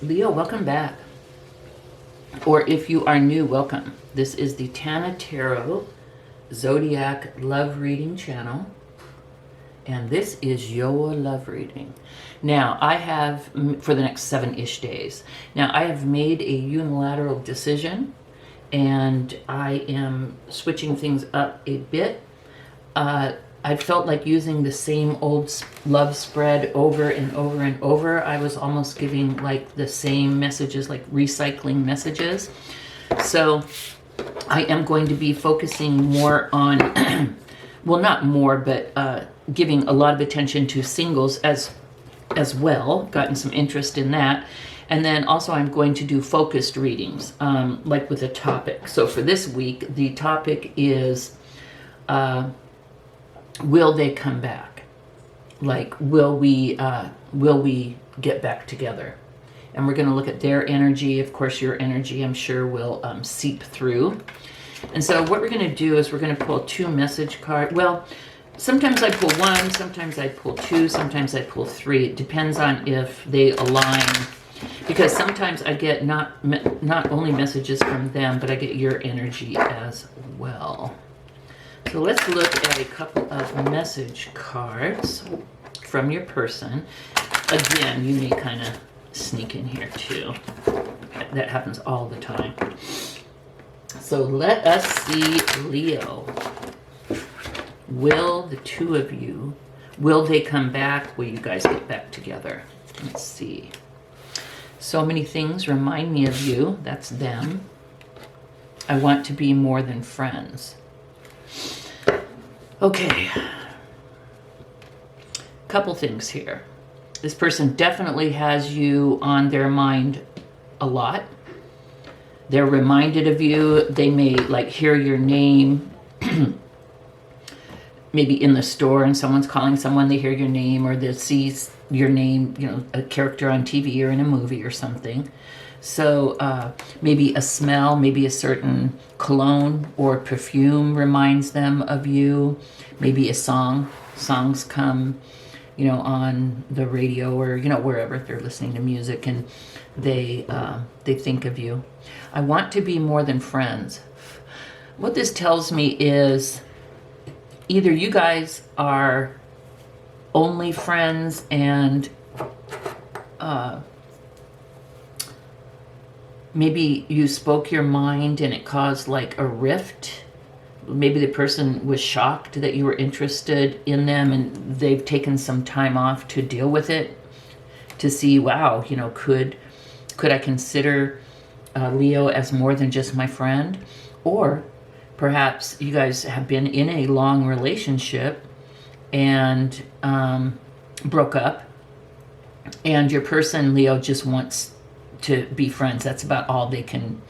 Leo, welcome back. Or if you are new, welcome. This is the Tana Tarot Zodiac Love Reading channel. And this is your love reading. Now, I have, for the next 7-ish days, now I have made a unilateral decision and I am switching things up a bit. I felt like using the same old love spread over and over and over. I was almost giving like the same messages, like recycling messages. So I am going to be focusing more on, well, not more, but giving a lot of attention to singles as well. Gotten some interest in that. And then also I'm going to do focused readings, like with a topic. So for this week, the topic is, will they come back? Like, will we get back together? And we're going to look at their energy. Of course, your energy, I'm sure, will seep through. And so what we're going to do is we're going to pull 2 message cards. Well, sometimes I pull 1, sometimes I pull 2, sometimes I pull 3. It depends on if they align. Because sometimes I get not only messages from them, but I get your energy as well. So let's look at a couple of message cards from your person. Again, you may kind of sneak in here too. That happens all the time. So let us see, Leo. Will the 2 of you, will they come back? Will you guys get back together? Let's see. So many things remind me of you. That's them. I want to be more than friends. Okay, couple things here. This person definitely has you on their mind a lot. They're reminded of you. They may like hear your name, maybe in the store and someone's calling someone, they hear your name, or they see your name, you know, a character on TV or in a movie or something. So maybe a smell, maybe a certain cologne or perfume reminds them of you. Maybe a song. Songs come, you know, on the radio or, you know, wherever they're listening to music, and they think of you. I want to be more than friends. What this tells me is either you guys are only friends and maybe you spoke your mind and it caused like a rift. Maybe the person was shocked that you were interested in them and they've taken some time off to deal with it, to see, wow, you know, could I consider Leo as more than just my friend? Or perhaps you guys have been in a long relationship and broke up, and your person, Leo, just wants to be friends. That's about all they can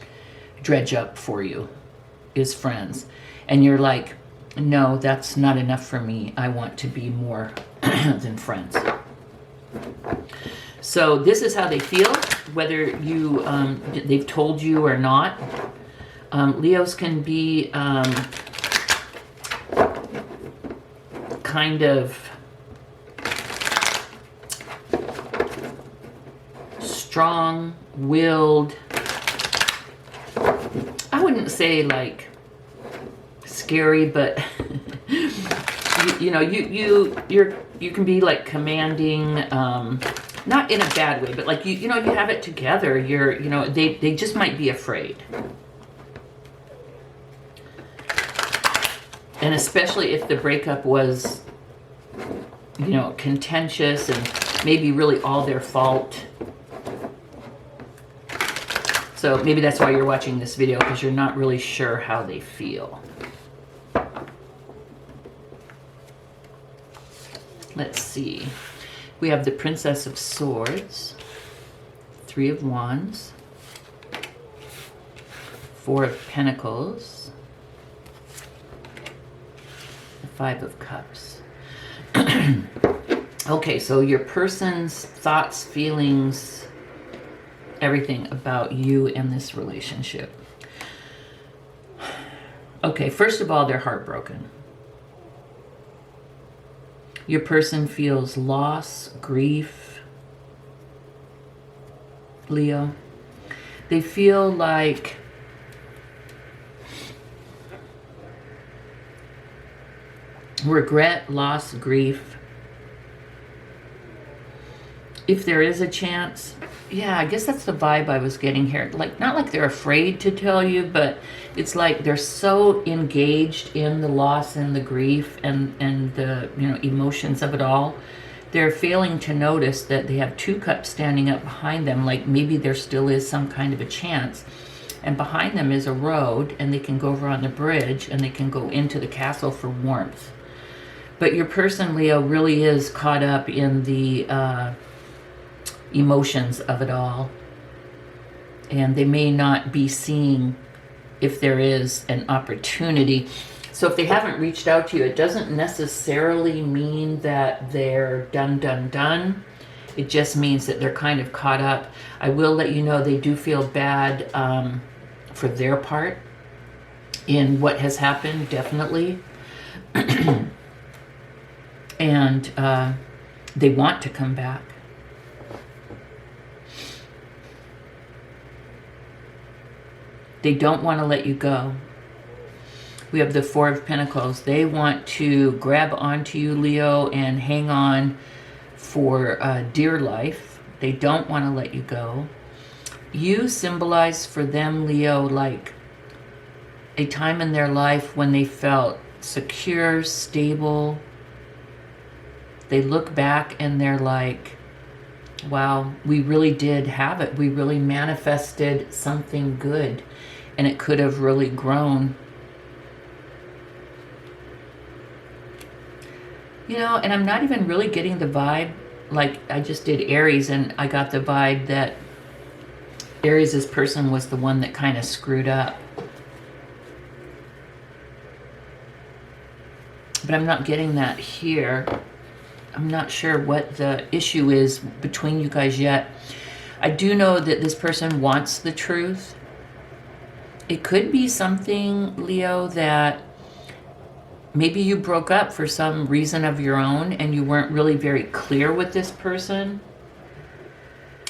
dredge up for you is friends. And you're like, no, that's not enough for me. I want to be more than friends. So this is how they feel, whether you they've told you or not. Leos can be kind of strong-willed. I wouldn't say like scary, but you know, you can be like commanding, not in a bad way, but like you know, you have it together. You know, they just might be afraid. And especially if the breakup was, you know, contentious and maybe really all their fault. So maybe that's why you're watching this video, because you're not really sure how they feel. Let's see. We have the Princess of Swords, 3 of Wands, 4 of Pentacles, the 5 of Cups. Okay, so your person's thoughts, feelings, everything about you and this relationship. Okay, first of all, they're heartbroken. Your person feels loss, grief, Leo. They feel like regret, loss, grief. If there is a chance, yeah, I guess that's the vibe I was getting here. Like, not like they're afraid to tell you, but it's like they're so engaged in the loss and the grief and the, you know, emotions of it all. They're failing to notice that they have 2 cups standing up behind them, like maybe there still is some kind of a chance. And behind them is a road, and they can go over on the bridge, and they can go into the castle for warmth. But your person, Leo, really is caught up in the emotions of it all. And they may not be seeing if there is an opportunity. So if they haven't reached out to you, it doesn't necessarily mean that they're done. It just means that they're kind of caught up. I will let you know they do feel bad for their part in what has happened, definitely. And they want to come back. They don't want to let you go. We have the 4 of Pentacles. They want to grab onto you, Leo, and hang on for dear life. They don't want to let you go. You symbolize for them, Leo, like a time in their life when they felt secure, stable. They look back and they're like, wow, we really did have it. We really manifested something good, and it could have really grown. You know, and I'm not even really getting the vibe, like I just did Aries, and I got the vibe that Aries' person was the one that kind of screwed up. But I'm not getting that here. I'm not sure what the issue is between you guys yet. I do know that this person wants the truth. It could be something, Leo, that maybe you broke up for some reason of your own and you weren't really very clear with this person.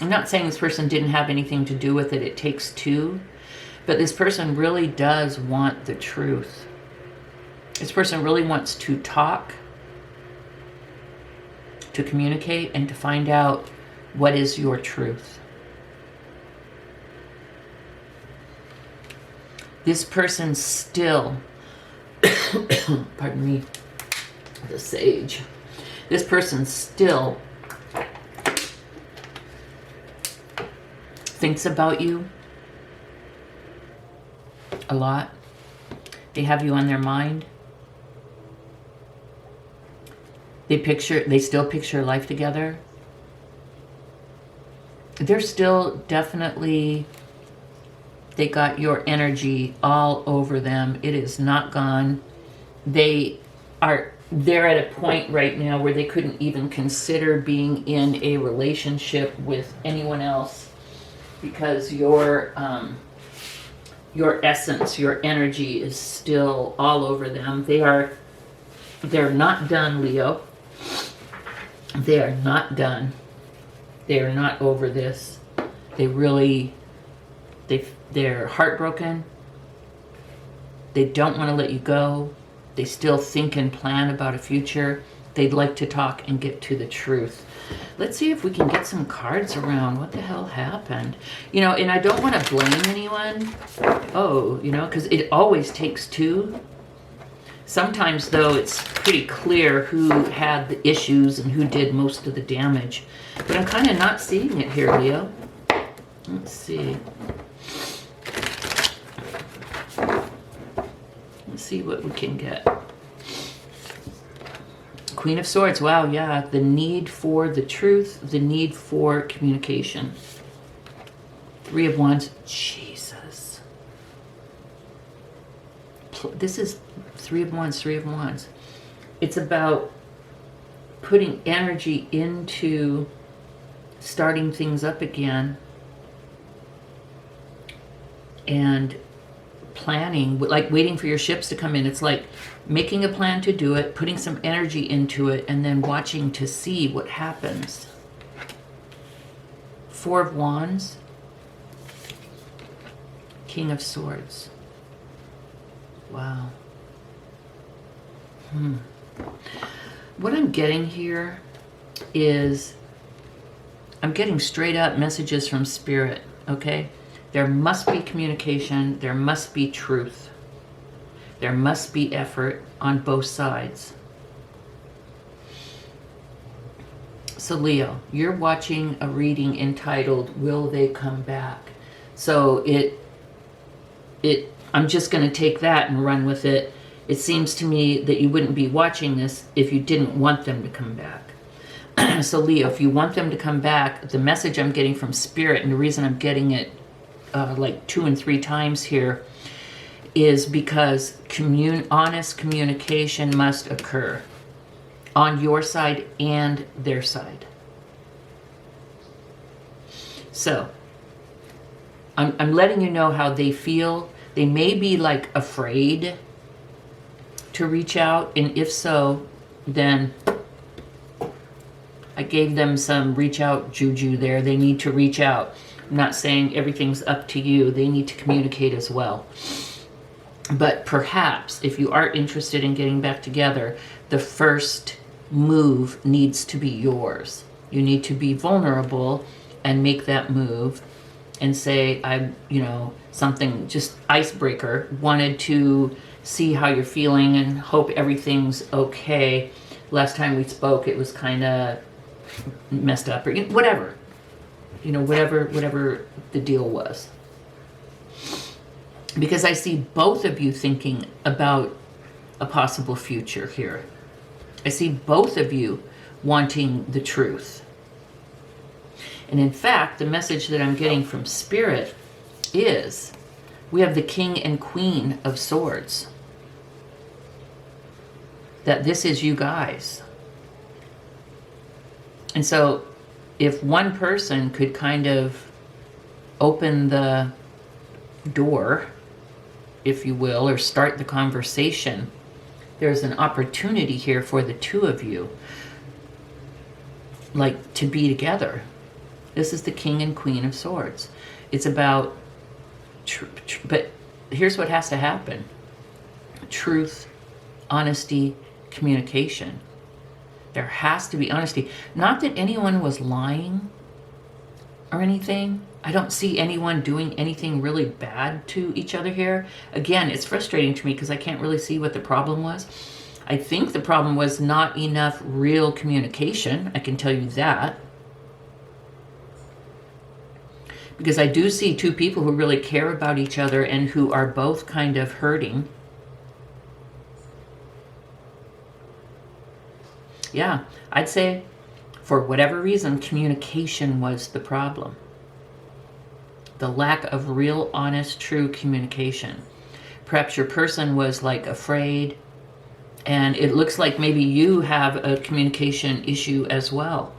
I'm not saying this person didn't have anything to do with it. It takes 2. But this person really does want the truth. This person really wants to talk, to communicate, and to find out what is your truth. This person still, pardon me, the Sage. This person still thinks about you a lot. They have you on their mind. They still picture life together. They're still definitely, they got your energy all over them. It is not gone. They're at a point right now where they couldn't even consider being in a relationship with anyone else, because your essence, your energy is still all over them. They're not done, Leo. They are not done. They are not over this. They're heartbroken. They don't want to let you go. They still think and plan about a future. They'd like to talk and get to the truth. Let's see if we can get some cards around. What the hell happened? You know, and I don't want to blame anyone. Oh, you know, because it always takes 2. Sometimes, though, it's pretty clear who had the issues and who did most of the damage. But I'm kind of not seeing it here, Leo. Let's see. Let's see what we can get. Queen of Swords. Wow, yeah. The need for the truth. The need for communication. 3 of Wands. Jesus. This is 3 of Wands, 3 of Wands. It's about putting energy into starting things up again and planning, like waiting for your ships to come in. It's like making a plan to do it, putting some energy into it, and then watching to see what happens. 4 of Wands. King of Swords. Wow. What I'm getting here is I'm getting straight up messages from Spirit, okay? There must be communication. There must be truth. There must be effort on both sides. So Leo, you're watching a reading entitled, Will They Come Back? So I'm just going to take that and run with it. It seems to me that you wouldn't be watching this if you didn't want them to come back. So Leo, if you want them to come back, the message I'm getting from Spirit, and the reason I'm getting it like 2 and 3 times here, is because honest communication must occur on your side and their side. So I'm letting you know how they feel. They may be like afraid to reach out, and if so, then I gave them some reach out juju there. They need to reach out. I'm not saying everything's up to you. They need to communicate as well. But perhaps if you are interested in getting back together, the first move needs to be yours. You need to be vulnerable and make that move and say, something just icebreaker, wanted to see how you're feeling and hope everything's okay. Last time we spoke, it was kind of messed up, or whatever. Whatever the deal was. Because I see both of you thinking about a possible future here. I see both of you wanting the truth. And in fact, the message that I'm getting from Spirit is we have the King and Queen of Swords. That this is you guys. And so if one person could kind of open the door, if you will, or start the conversation, there's an opportunity here for the two of you, like, to be together. This is the King and Queen of Swords. It's about, but here's what has to happen. Truth, honesty, communication. There has to be honesty. Not that anyone was lying or anything. I don't see anyone doing anything really bad to each other here. Again, it's frustrating to me because I can't really see what the problem was. I think the problem was not enough real communication. I can tell you that. Because I do see two people who really care about each other and who are both kind of hurting. Yeah, I'd say for whatever reason, communication was the problem. The lack of real, honest, true communication. Perhaps your person was like afraid, and it looks like maybe you have a communication issue as well.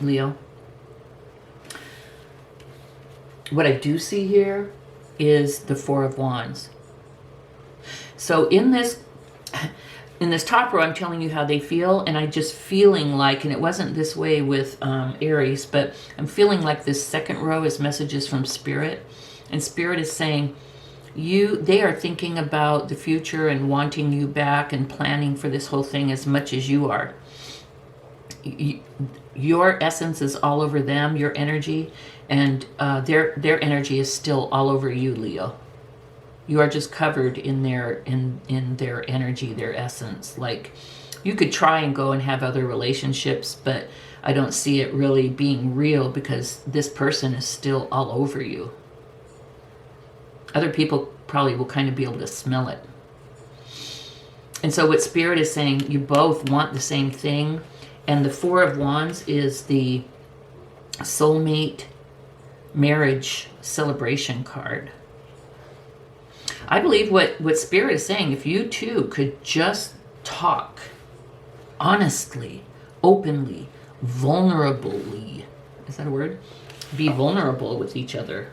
Leo. What I do see here is the Four of Wands. So in this top row, I'm telling you how they feel, and I just feeling like, and it wasn't this way with Aries, but I'm feeling like this second row is messages from Spirit, and Spirit is saying, they are thinking about the future and wanting you back and planning for this whole thing as much as you are. Your essence is all over them, your energy, and their energy is still all over you, Leo. You are just covered in their energy, their essence. Like, you could try and go and have other relationships, but I don't see it really being real because this person is still all over you. Other people probably will kind of be able to smell it. And so what Spirit is saying, you both want the same thing. And the Four of Wands is the soulmate marriage celebration card. I believe what Spirit is saying, if you two could just talk honestly, openly, vulnerably, is that a word? Be vulnerable with each other.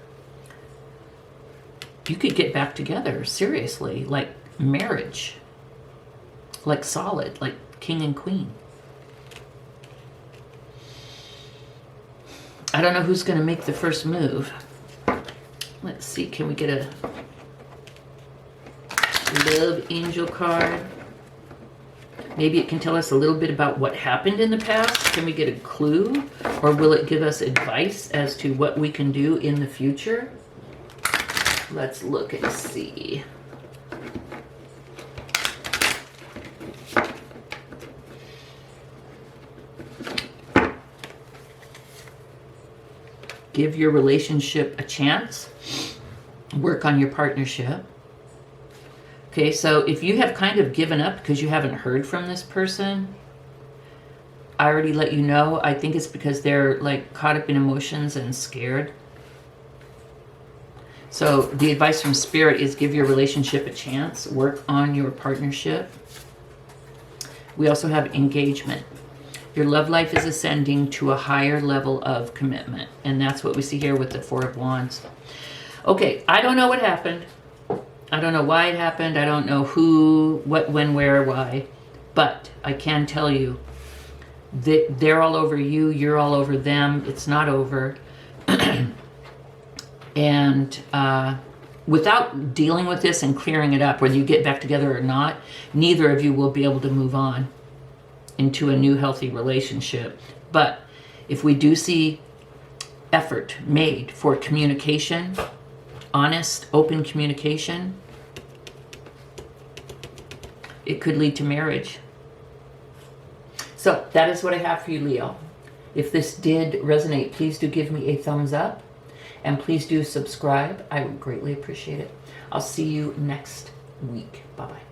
You could get back together, seriously, like marriage, like solid, like king and queen. I don't know who's going to make the first move. Let's see, can we get a love angel card? Maybe it can tell us a little bit about what happened in the past. Can we get a clue? Or will it give us advice as to what we can do in the future? Let's look and see. Give your relationship a chance. Work on your partnership. Okay, so if you have kind of given up because you haven't heard from this person, I already let you know. I think it's because they're like caught up in emotions and scared. So the advice from Spirit is give your relationship a chance. Work on your partnership. We also have engagement. Your love life is ascending to a higher level of commitment. And that's what we see here with the Four of Wands. Okay, I don't know what happened. I don't know why it happened. I don't know who, what, when, where, why. But I can tell you that they're all over you. You're all over them. It's not over. And without dealing with this and clearing it up, whether you get back together or not, neither of you will be able to move on into a new healthy relationship. But if we do see effort made for communication, honest, open communication, it could lead to marriage. So that is what I have for you, Leo. If this did resonate, please do give me a thumbs up. And please do subscribe. I would greatly appreciate it. I'll see you next week. Bye-bye.